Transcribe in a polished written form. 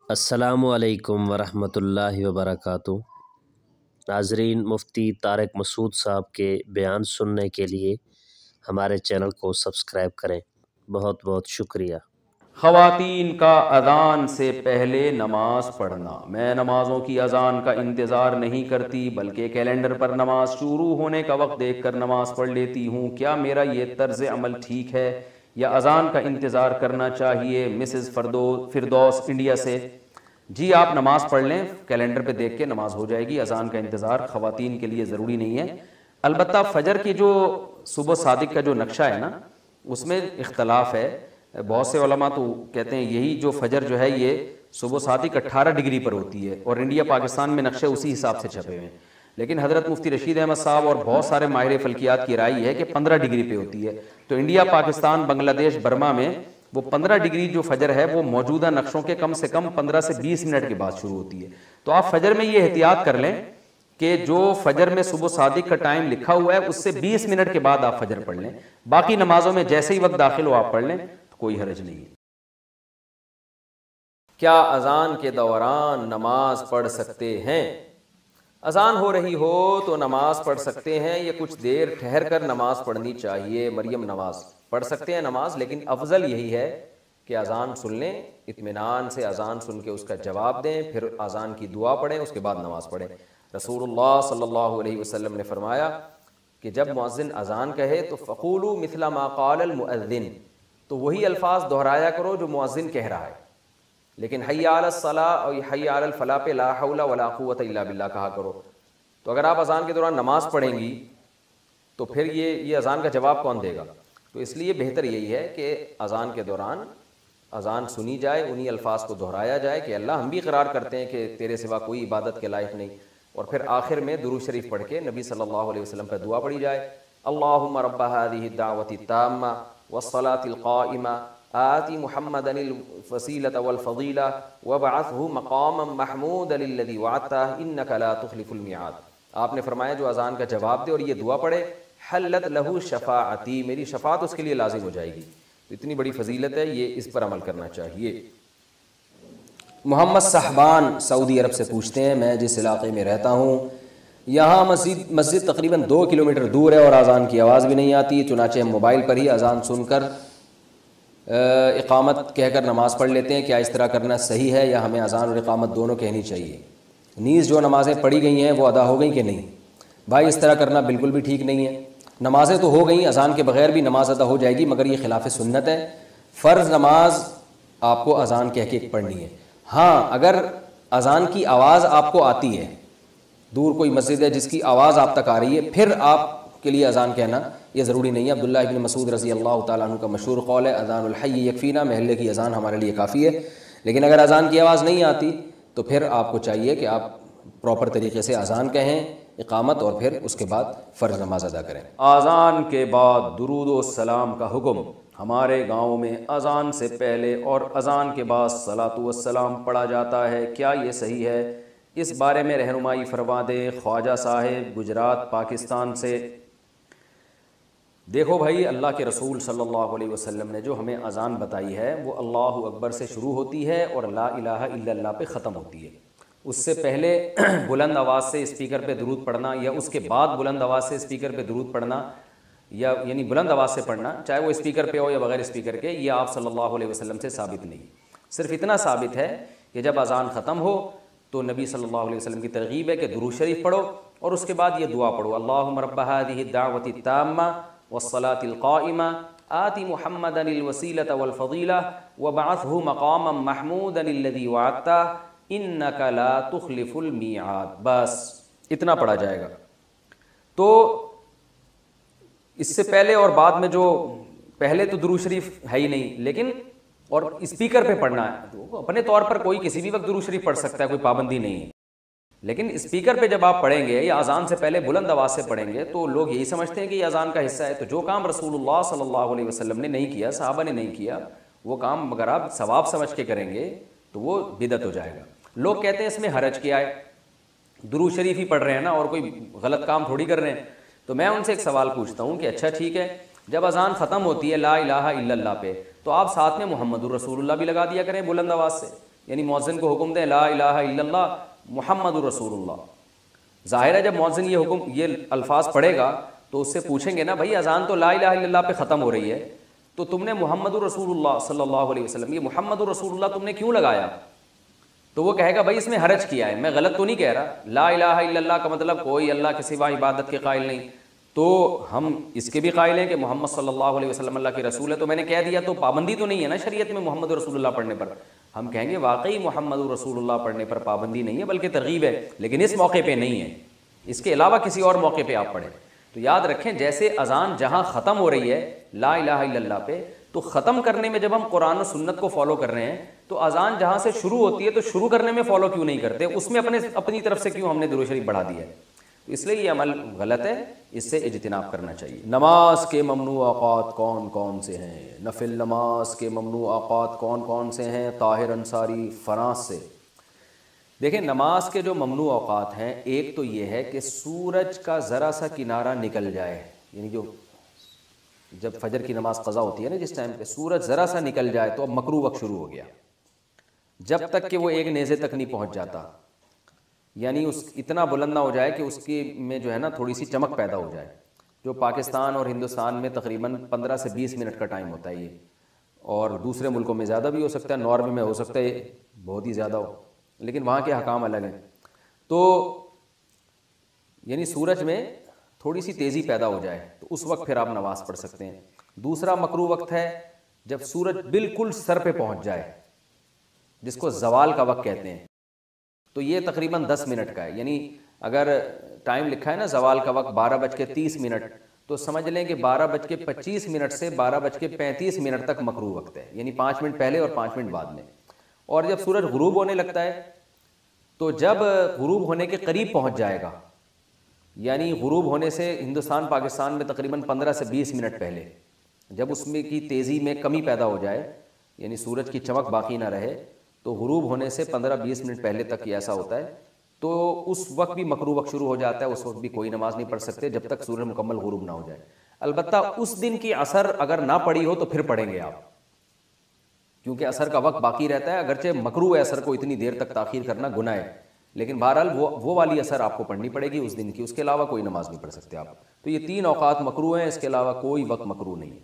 السلام علیکم ورحمۃ اللہ وبرکاتہ۔ ناظرین، مفتی طارق مسعود صاحب کے بیان سننے کے لیے ہمارے چینل کو سبسکرائب کریں۔ بہت بہت شکریہ۔ خواتین کا اذان سے پہلے نماز پڑھنا۔ میں نمازوں کی اذان کا انتظار نہیں کرتی بلکہ کیلنڈر پر نماز شروع ہونے کا وقت دیکھ کر نماز پڑھ لیتی ہوں۔ کیا میرا یہ طرز عمل ٹھیک ہے یا اذان کا انتظار کرنا چاہیے؟ مسز فردوس انڈیا سے۔ جی آپ نماز پڑھ لیں، کیلنڈر پہ دیکھ کے نماز ہو جائے گی۔ اذان کا انتظار خواتین کے لیے ضروری نہیں ہے۔ البتہ فجر کی جو صبح صادق کا جو نقشہ ہے نا، اس میں اختلاف ہے۔ بہت سے علماء تو کہتے ہیں یہی جو فجر جو ہے یہ صبح صادق 18 ڈگری پر ہوتی ہے، اور انڈیا پاکستان میں نقشے اسی حساب سے چھپے ہوئے ہیں۔ لیکن حضرت مفتی رشید احمد صاحب اور بہت سارے ماہر فلکیات کی رائے ہے کہ 15 ڈگری پہ ہوتی ہے۔ تو انڈیا، پاکستان، بنگلہ دیش، برما میں وہ 15 ڈگری جو فجر ہے وہ موجودہ نقشوں کے کم سے کم 15 سے 20 منٹ کے بعد شروع ہوتی ہے۔ تو آپ فجر میں یہ احتیاط کر لیں کہ جو فجر میں صبح صادق کا ٹائم لکھا ہوا ہے اس سے 20 منٹ کے بعد آپ فجر پڑھ لیں۔ باقی نمازوں میں جیسے ہی وقت داخل ہو آپ پڑھ لیں، تو کوئی حرج نہیں ہے۔ کیا اذان کے دوران نماز پڑھ سکتے ہیں؟ اذان ہو رہی ہو تو نماز پڑھ سکتے ہیں، یا کچھ دیر ٹھہر کر نماز پڑھنی چاہیے؟ مریم نواز۔ پڑھ سکتے ہیں نماز، لیکن افضل یہی ہے کہ اذان سن لیں، اطمینان سے اذان سن کے اس کا جواب دیں، پھر اذان کی دعا پڑھیں، اس کے بعد نماز پڑھیں۔ رسول اللہ صلی اللہ علیہ وسلم نے فرمایا کہ جب مؤذن اذان کہے تو فقولوا مثل ما قال المؤذن، تو وہی الفاظ دہرایا کرو جو مؤذن کہہ رہا ہے، لیکن حی علی الصلاۃ اور حی علی الفلاح پہ لا حول ولا قوت الا باللہ کہا کرو۔ تو اگر آپ اذان کے دوران نماز پڑھیں گی تو پھر یہ اذان کا جواب کون دے گا؟ تو اس لیے بہتر یہی ہے کہ اذان کے دوران اذان سنی جائے، انہی الفاظ کو دہرایا جائے کہ اللہ ہم بھی اقرار کرتے ہیں کہ تیرے سوا کوئی عبادت کے لائق نہیں، اور پھر آخر میں درود شریف پڑھ کے نبی صلی اللہ علیہ وسلم پہ دعا پڑھی جائے۔ اللہم رب هذه الدعوة التامة والصلاة القائمة آت محمدا الوسیلة والفضیلة وابعثه مقاما محمودا الذی وعدته انک لا تخلف الميعاد۔ آپ نے فرمایا جو اذان کا جواب دے اور یہ دعا پڑھے، حلت له شفاعتی، میری شفاعت اس کے لیے لازم ہو جائے گی۔ تو اتنی بڑی فضیلت ہے، یہ اس پر عمل کرنا چاہیے۔ محمد صاحبان سعودی عرب سے پوچھتے ہیں، میں جس علاقے میں رہتا ہوں یہاں مسجد تقریباً 2 کلومیٹر دور ہے اور اذان کی آواز بھی نہیں آتی، چنانچہ ہم موبائل پر ہی اذان سن کر اقامت کہہ کر نماز پڑھ لیتے ہیں۔ کیا اس طرح کرنا صحیح ہے یا ہمیں اذان اور اقامت دونوں کہنی چاہیے؟ نیز جو نمازیں پڑھی گئی ہیں وہ ادا ہو گئیں کہ نہیں؟ بھائی اس طرح کرنا بالکل بھی ٹھیک نہیں ہے۔ نمازیں تو ہو گئیں، اذان کے بغیر بھی نماز ادا ہو جائے گی، مگر یہ خلاف سنت ہے۔ فرض نماز آپ کو اذان کہہ کے پڑھنی ہے۔ ہاں اگر اذان کی آواز آپ کو آتی ہے، دور کوئی مسجد ہے جس کی آواز آپ تک آ رہی ہے، پھر آپ کے لیے اذان کہنا یہ ضروری نہیں ہے۔ عبداللہ ابن مسعود رضی اللہ تعالیٰ عنہ کا مشہور قول ہے، اذان الحی یکفینا، محلے کی اذان ہمارے لیے کافی ہے۔ لیکن اگر اذان کی آواز نہیں آتی تو پھر آپ کو چاہیے کہ آپ پراپر طریقے سے اذان کہیں، اقامت، اور پھر اس کے بعد فرض نماز ادا کریں۔ اذان کے بعد درود و سلام کا حکم۔ ہمارے گاؤں میں اذان سے پہلے اور اذان کے بعد صلاۃ و السلام پڑھا جاتا ہے، کیا یہ صحیح ہے؟ اس بارے میں رہنمائی فرما دیں۔ خواجہ صاحب گجرات پاکستان سے۔ دیکھو بھائی، اللہ کے رسول صلی اللہ علیہ وسلم نے جو ہمیں اذان بتائی ہے وہ اللہ اکبر سے شروع ہوتی ہے اور لا الہ الا اللہ پہ ختم ہوتی ہے۔ اس سے پہلے بلند آواز سے اسپیکر پہ درود پڑھنا یا اس کے بعد بلند آواز سے اسپیکر پہ درود پڑھنا، یا یعنی بلند آواز سے پڑھنا چاہے وہ اسپیکر پہ ہو یا بغیر اسپیکر کے، یہ آپ صلی اللہ علیہ وسلم سے ثابت نہیں۔ صرف اتنا ثابت ہے کہ جب اذان ختم ہو تو نبی صلی اللہ علیہ وسلم کی ترغیب ہے کہ درود شریف پڑھو اور اس کے بعد یہ دعا پڑھو، اللہم رب هذه الدعوة التامة والصلاة القائمة آت محمدا الوسیلة والفضیلة وابعثه مقاما محمودا الذی وعدته انک لا تخلف المیعاد۔ بس اتنا پڑھا جائے گا۔ تو اس سے پہلے اور بعد میں جو پہلے تو درود شریف ہے ہی نہیں، لیکن اور اسپیکر پہ پڑھنا ہے تو اپنے طور پر کوئی کسی بھی وقت درود شریف پڑھ سکتا ہے، کوئی پابندی نہیں ہے۔ لیکن اسپیکر پہ جب آپ پڑھیں گے یا اذان سے پہلے بلند آواز سے پڑھیں گے تو لوگ یہی سمجھتے ہیں کہ یہ اذان کا حصہ ہے۔ تو جو کام رسول اللہ صلی اللہ علیہ وسلم نے نہیں کیا، صحابہ نے نہیں کیا، وہ کام اگر آپ ثواب سمجھ کے کریں گے تو وہ بدعت ہو جائے گا۔ لوگ کہتے ہیں اس میں حرج کیا ہے، درود شریف ہی پڑھ رہے ہیں نا اور کوئی غلط کام تھوڑی کر رہے ہیں۔ تو میں ان سے ایک سوال پوچھتا ہوں کہ اچھا ٹھیک ہے، جب اذان ختم ہوتی ہے لا الہ الا اللہ پہ تو آپ ساتھ میں محمد الرسول اللہ بھی لگا دیا کریں بلند آواز سے، یعنی مؤذن کو حکم دیں لا الہ الا اللہ محمد رسول اللہ. ظاہر ہے جب مؤذن یہ الفاظ پڑھے گا تو اس سے پوچھیں گے نا بھائی اذان تو لا الہ الا اللہ پہ ختم ہو رہی ہے، تو تم نے محمد رسول اللہ صلی اللہ علیہ وسلم، یہ محمد رسول اللہ تم نے کیوں لگایا؟ تو وہ کہے گا بھائی اس میں حرج کیا ہے، میں غلط تو نہیں کہہ رہا، لا الہ الا اللہ کا مطلب کوئی اللہ کے سوا عبادت کے قائل نہیں، تو ہم اس کے بھی قائل ہیں کہ محمد صلی اللہ علیہ وسلم اللہ کے رسول ہے، تو میں نے کہہ دیا تو پابندی تو نہیں ہے نا شریعت میں محمد رسول اللہ پڑھنے پر. ہم کہیں گے واقعی محمد رسول اللہ پڑھنے پر پابندی نہیں ہے بلکہ ترغیب ہے، لیکن اس موقع پہ نہیں ہے، اس کے علاوہ کسی اور موقع پہ آپ پڑھیں. تو یاد رکھیں جیسے اذان جہاں ختم ہو رہی ہے لا الہ الا اللہ پہ، تو ختم کرنے میں جب ہم قرآن و سنت کو فالو کر رہے ہیں تو اذان جہاں سے شروع ہوتی ہے تو شروع کرنے میں فالو کیوں نہیں کرتے، اس میں اپنی طرف سے کیوں ہم نے درود شریف بڑھا دیا ہے؟ تو اس لیے یہ عمل غلط ہے، اس سے اجتناب کرنا چاہیے. نماز کے ممنوع اوقات کون کون سے ہیں؟ نفل نماز کے ممنوع اوقات کون کون سے ہیں؟ طاہر انصاری فرانس سے. دیکھیں نماز کے جو ممنوع اوقات ہیں، ایک تو یہ ہے کہ سورج کا ذرا سا کنارہ نکل جائے، یعنی جب فجر کی نماز قضا ہوتی ہے نا جس ٹائم پہ سورج ذرا سا نکل جائے تو اب مکروہ وقت شروع ہو گیا، جب تک کہ وہ ایک نیزے تک نہیں پہنچ جاتا، یعنی اس اتنا بلند نہ ہو جائے کہ اس کی میں جو ہے نا تھوڑی سی چمک پیدا ہو جائے، جو پاکستان اور ہندوستان میں تقریباً 15 سے 20 منٹ کا ٹائم ہوتا ہے یہ، اور دوسرے ملکوں میں زیادہ بھی ہو سکتا ہے، ناروے میں ہو سکتا ہے بہت ہی زیادہ ہو، لیکن وہاں کے حکام الگ ہیں. تو یعنی سورج میں تھوڑی سی تیزی پیدا ہو جائے تو اس وقت پھر آپ نماز پڑھ سکتے ہیں. دوسرا مکروہ وقت ہے جب سورج بالکل سر پہ پہنچ جائے، جس کو زوال کا وقت کہتے ہیں، تو یہ تقریباً 10 منٹ کا ہے. یعنی اگر ٹائم لکھا ہے نا زوال کا وقت 12:30 تو سمجھ لیں کہ 12:25 سے 12:35 تک مکروہ وقت ہے، یعنی 5 منٹ پہلے اور 5 منٹ بعد میں. اور جب سورج غروب ہونے لگتا ہے تو جب غروب ہونے کے قریب پہنچ جائے گا، یعنی غروب ہونے سے ہندوستان پاکستان میں تقریباً 15 سے 20 منٹ پہلے، جب اس میں کی تیزی میں کمی پیدا ہو جائے، یعنی سورج کی چمک باقی نہ رہے، تو غروب ہونے سے 15-20 منٹ پہلے تک ایسا ہوتا ہے، تو اس وقت بھی مکروہ وقت شروع ہو جاتا ہے. اس وقت بھی کوئی نماز نہیں پڑھ سکتے جب تک سورج مکمل غروب نہ ہو جائے. البتہ اس دن کی عصر اگر نہ پڑی ہو تو پھر پڑھیں گے آپ، کیونکہ عصر کا وقت باقی رہتا ہے. اگرچہ مکروہ ہے عصر کو اتنی دیر تک تاخیر کرنا گناہ ہے، لیکن بہرحال وہ والی عصر آپ کو پڑھنی پڑے گی اس دن کی، اس کے علاوہ کوئی نماز نہیں پڑھ سکتے آپ. تو یہ 3 اوقات مکروہ ہیں، اس کے علاوہ کوئی وقت مکروہ نہیں ہے.